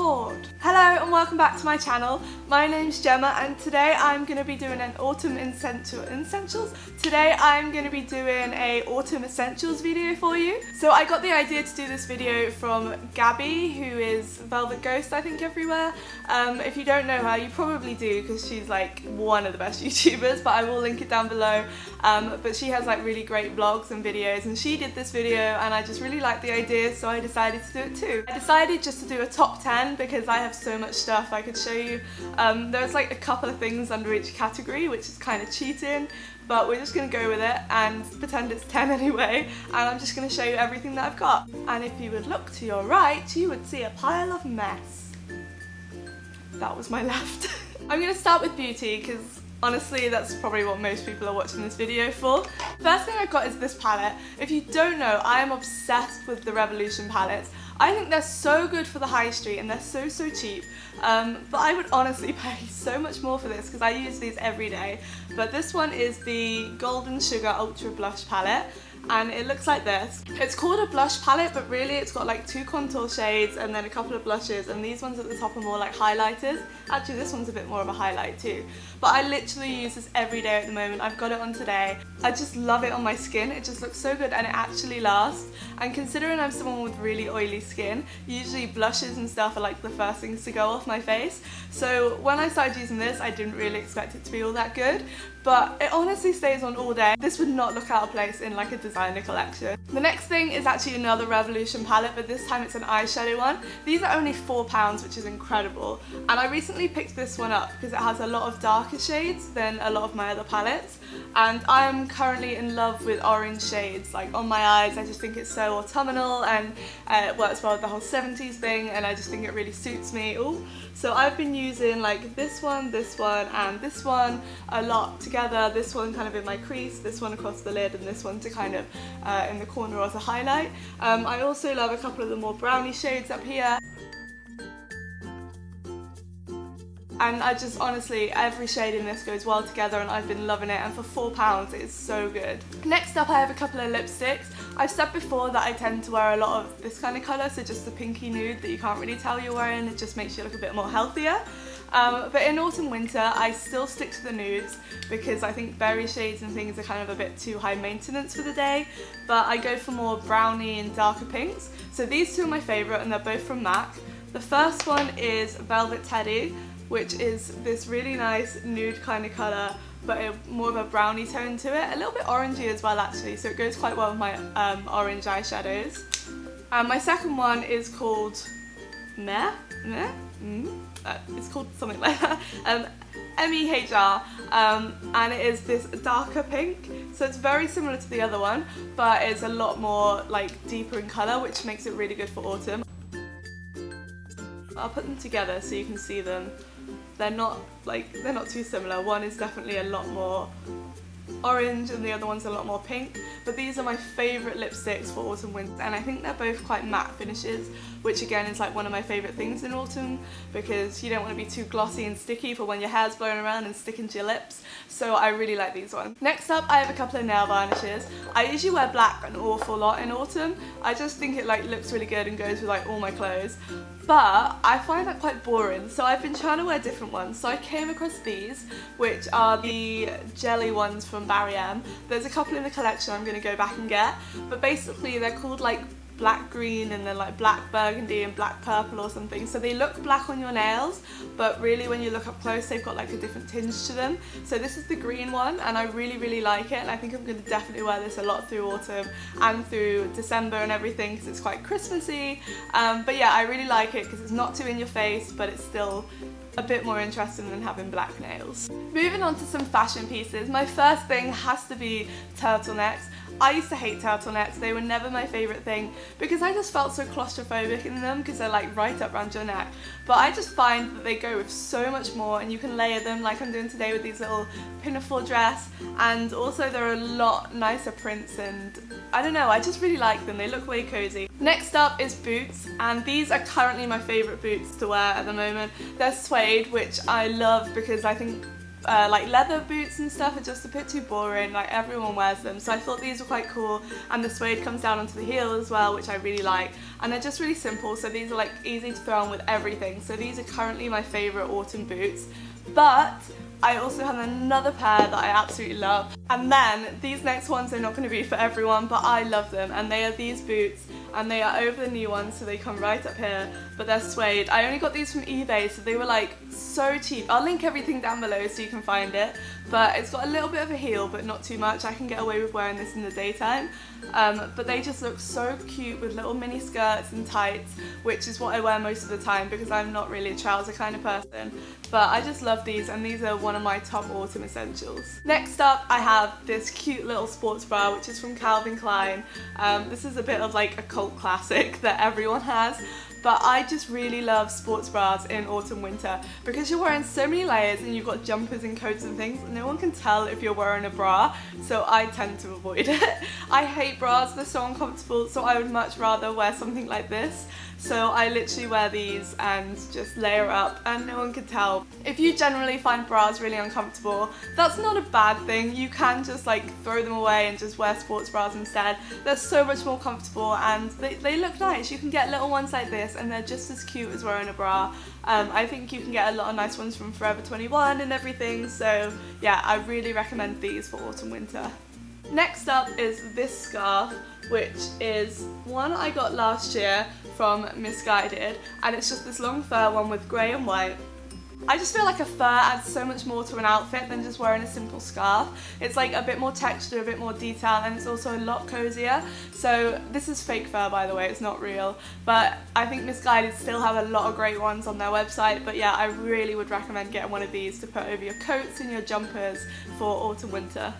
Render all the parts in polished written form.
record. Hello and welcome back to my channel. My name's Gemma and today I'm going to be doing an autumn essentials. Today I'm going to be doing a autumn essentials video for you. So I got the idea to do this video from Gabby, who is Velvet Ghost I think everywhere. If you don't know her, you probably do because she's like one of the best YouTubers, but I will link it down below. But she has like really great vlogs and videos, and she did this video and I just really liked the idea, so I decided to do it too. I decided just to do a top 10 because I have so much stuff I could show you. There's like a couple of things under each category, which is kind of cheating, but we're just going to go with it and pretend it's 10 anyway, and I'm just going to show you everything that I've got. And if you would look to your right, you would see a pile of mess. That was my left. I'm going to start with beauty because honestly that's probably what most people are watching this video for. First thing I've got is this palette. If you don't know, I am obsessed with the Revolution palettes. I think they're so good for the high street and they're so cheap, but I would honestly pay so much more for this because I use these every day. But this one is the Golden Sugar Ultra Blush palette, and it looks like this. It's called a blush palette, but really it's got like 2 contour shades and then a couple of blushes, and these ones at the top are more like highlighters. Actually this one's a bit more of a highlight too. But I literally use this every day at the moment. I've got it on today. I just love it on my skin. It just looks so good and it actually lasts. And considering I'm someone with really oily skin, usually blushes and stuff are like the first things to go off my face. So when I started using this, I didn't really expect it to be all that good, but it honestly stays on all day. This would not look out of place in like a designer collection. The next thing is actually another Revolution palette, but this time it's an eyeshadow one. These are only £4, which is incredible. And I recently picked this one up because it has a lot of darker shades than a lot of my other palettes. And I am currently in love with orange shades, like on my eyes. I just think it's so autumnal and it works well with the whole 70s thing, and I just think it really suits me. Ooh. So I've been using like this one, and this one a lot together. This one kind of in my crease, this one across the lid, and this one to kind of in the corner as a highlight. I also love a couple of the more brownie shades up here. And I just honestly, every shade in this goes well together and I've been loving it, and for £4 it is so good. Next up I have a couple of lipsticks. I've said before that I tend to wear a lot of this kind of colour, so just the pinky nude that you can't really tell you're wearing. It just makes you look a bit more healthier. But in autumn winter I still stick to the nudes because I think berry shades and things are kind of a bit too high maintenance for the day, but I go for more browny and darker pinks. So these two are my favourite and they're both from MAC. The first one is Velvet Teddy, which is this really nice nude kind of colour, but more of a brownie tone to it. A little bit orangey as well actually, so it goes quite well with my orange eyeshadows. My second one is called it's called something like that, MEHR, and it is this darker pink, so it's very similar to the other one, but it's a lot more like deeper in colour, which makes it really good for autumn. I'll put them together so you can see them. They're not too similar. One is definitely a lot more orange and the other one's a lot more pink, but these are my favourite lipsticks for autumn winter, and I think they're both quite matte finishes, which again is like one of my favourite things in autumn because you don't want to be too glossy and sticky for when your hair's blowing around and sticking to your lips, so I really like these ones. Next up I have a couple of nail varnishes. I usually wear black an awful lot in autumn. I just think it like looks really good and goes with like all my clothes, but I find that quite boring, so I've been trying to wear different ones. So I came across these, which are the jelly ones from Barry M. There's a couple in the collection I'm going to go back and get, but basically they're called like black green and then like black burgundy and black purple or something, so they look black on your nails, but really when you look up close they've got like a different tinge to them. So this is the green one and I really like it, and I think I'm going to definitely wear this a lot through autumn and through December and everything because it's quite Christmassy. But yeah, I really like it because it's not too in your face, but it's still a bit more interesting than having black nails. Moving on to some fashion pieces, my first thing has to be turtlenecks. I used to hate turtlenecks. They were never my favourite thing because I just felt so claustrophobic in them because they're like right up around your neck. But I just find that they go with so much more, and you can layer them like I'm doing today with these little pinafore dress, and also they're a lot nicer prints, and I don't know, I just really like them. They look way cozy. Next up is boots, and these are currently my favourite boots to wear at the moment. They're suede, which I love because I think like leather boots and stuff are just a bit too boring, like everyone wears them, so I thought these were quite cool, and the suede comes down onto the heel as well, which I really like, and they're just really simple, so these are like easy to throw on with everything. So these are currently my favourite autumn boots, but I also have another pair that I absolutely love, and then these next ones are not going to be for everyone, but I love them, and they are these boots, and they are over the new ones, so they come right up here, but they're suede. I only got these from eBay, so they were like so cheap. I'll link everything down below so you can find it, but it's got a little bit of a heel, but not too much. I can get away with wearing this in the daytime, but they just look so cute with little mini skirts and tights, which is what I wear most of the time because I'm not really a trouser kind of person, but I just love these, and these are one of my top autumn essentials. Next up, I have this cute little sports bra, which is from Calvin Klein. This is a bit of like a cult classic that everyone has, but I just really love sports bras in autumn winter because you're wearing so many layers and you've got jumpers and coats and things. No one can tell if you're wearing a bra, so I tend to avoid it. I hate bras, they're so uncomfortable, so I would much rather wear something like this. So I literally wear these and just layer up and no one can tell. If you generally find bras really uncomfortable, that's not a bad thing. You can just like throw them away and just wear sports bras instead. They're so much more comfortable and they look nice. You can get little ones like this and they're just as cute as wearing a bra. I think you can get a lot of nice ones from Forever 21 and everything, so yeah, I really recommend these for autumn winter. Next up is this scarf, which is one I got last year from Misguided, and it's just this long fur one with grey and white. I just feel like a fur adds so much more to an outfit than just wearing a simple scarf. It's like a bit more texture, a bit more detail, and it's also a lot cozier. So this is fake fur, by the way, it's not real, but I think Misguided still have a lot of great ones on their website. But yeah, I really would recommend getting one of these to put over your coats and your jumpers for autumn winter.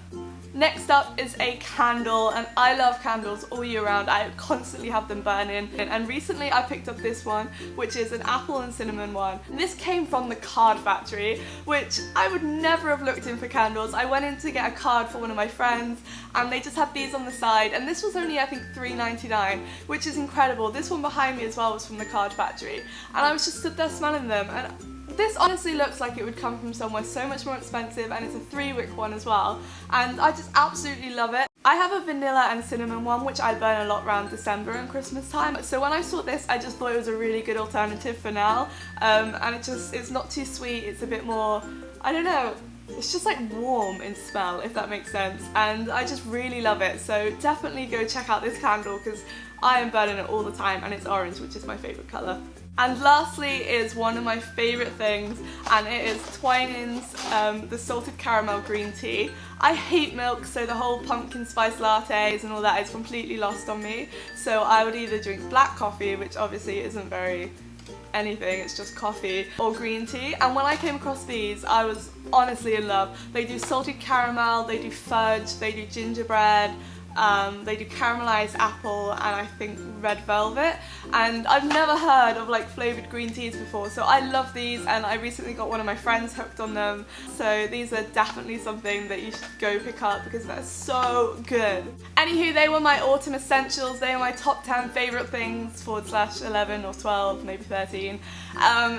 Next up is a candle, and I love candles all year round. I constantly have them burning, and recently I picked up this one, which is an apple and cinnamon one. This came from the Card Factory, which I would never have looked in for candles. I went in to get a card for one of my friends and they just had these on the side, and this was only I think $3.99, which is incredible. This one behind me as well was from the Card Factory, and I was just stood there smelling them, and this honestly looks like it would come from somewhere so much more expensive, and it's a 3-wick one as well, and I just absolutely love it. I have a vanilla and cinnamon one, which I burn a lot around December and Christmas time, so when I saw this I just thought it was a really good alternative for now, and it's not too sweet, it's a bit more, I don't know, it's just like warm in smell, if that makes sense, and I just really love it. So definitely go check out this candle because I am burning it all the time, and it's orange, which is my favourite colour. And lastly is one of my favourite things, and it is Twinings, the salted caramel green tea. I hate milk, so the whole pumpkin spice lattes and all that is completely lost on me, so I would either drink black coffee, which obviously isn't very anything, it's just coffee, or green tea. And when I came across these, I was honestly in love. They do salted caramel, they do fudge, they do gingerbread, they do caramelized apple, and I think red velvet, and I've never heard of like flavoured green teas before, so I love these, and I recently got one of my friends hooked on them, so these are definitely something that you should go pick up because they're so good. Anywho, they were my autumn essentials. They are my top 10 favourite things / 11 or 12, maybe 13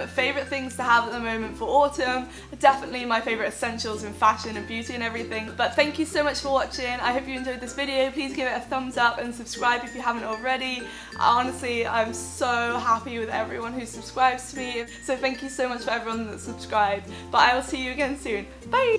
favourite things to have at the moment for autumn. Definitely my favourite essentials in fashion and beauty and everything. But thank you so much for watching. I hope you enjoyed this video. Please give it a thumbs up and subscribe if you haven't already. Honestly, I'm so happy with everyone who subscribes to me, so thank you so much for everyone that subscribed. But I will see you again soon. Bye!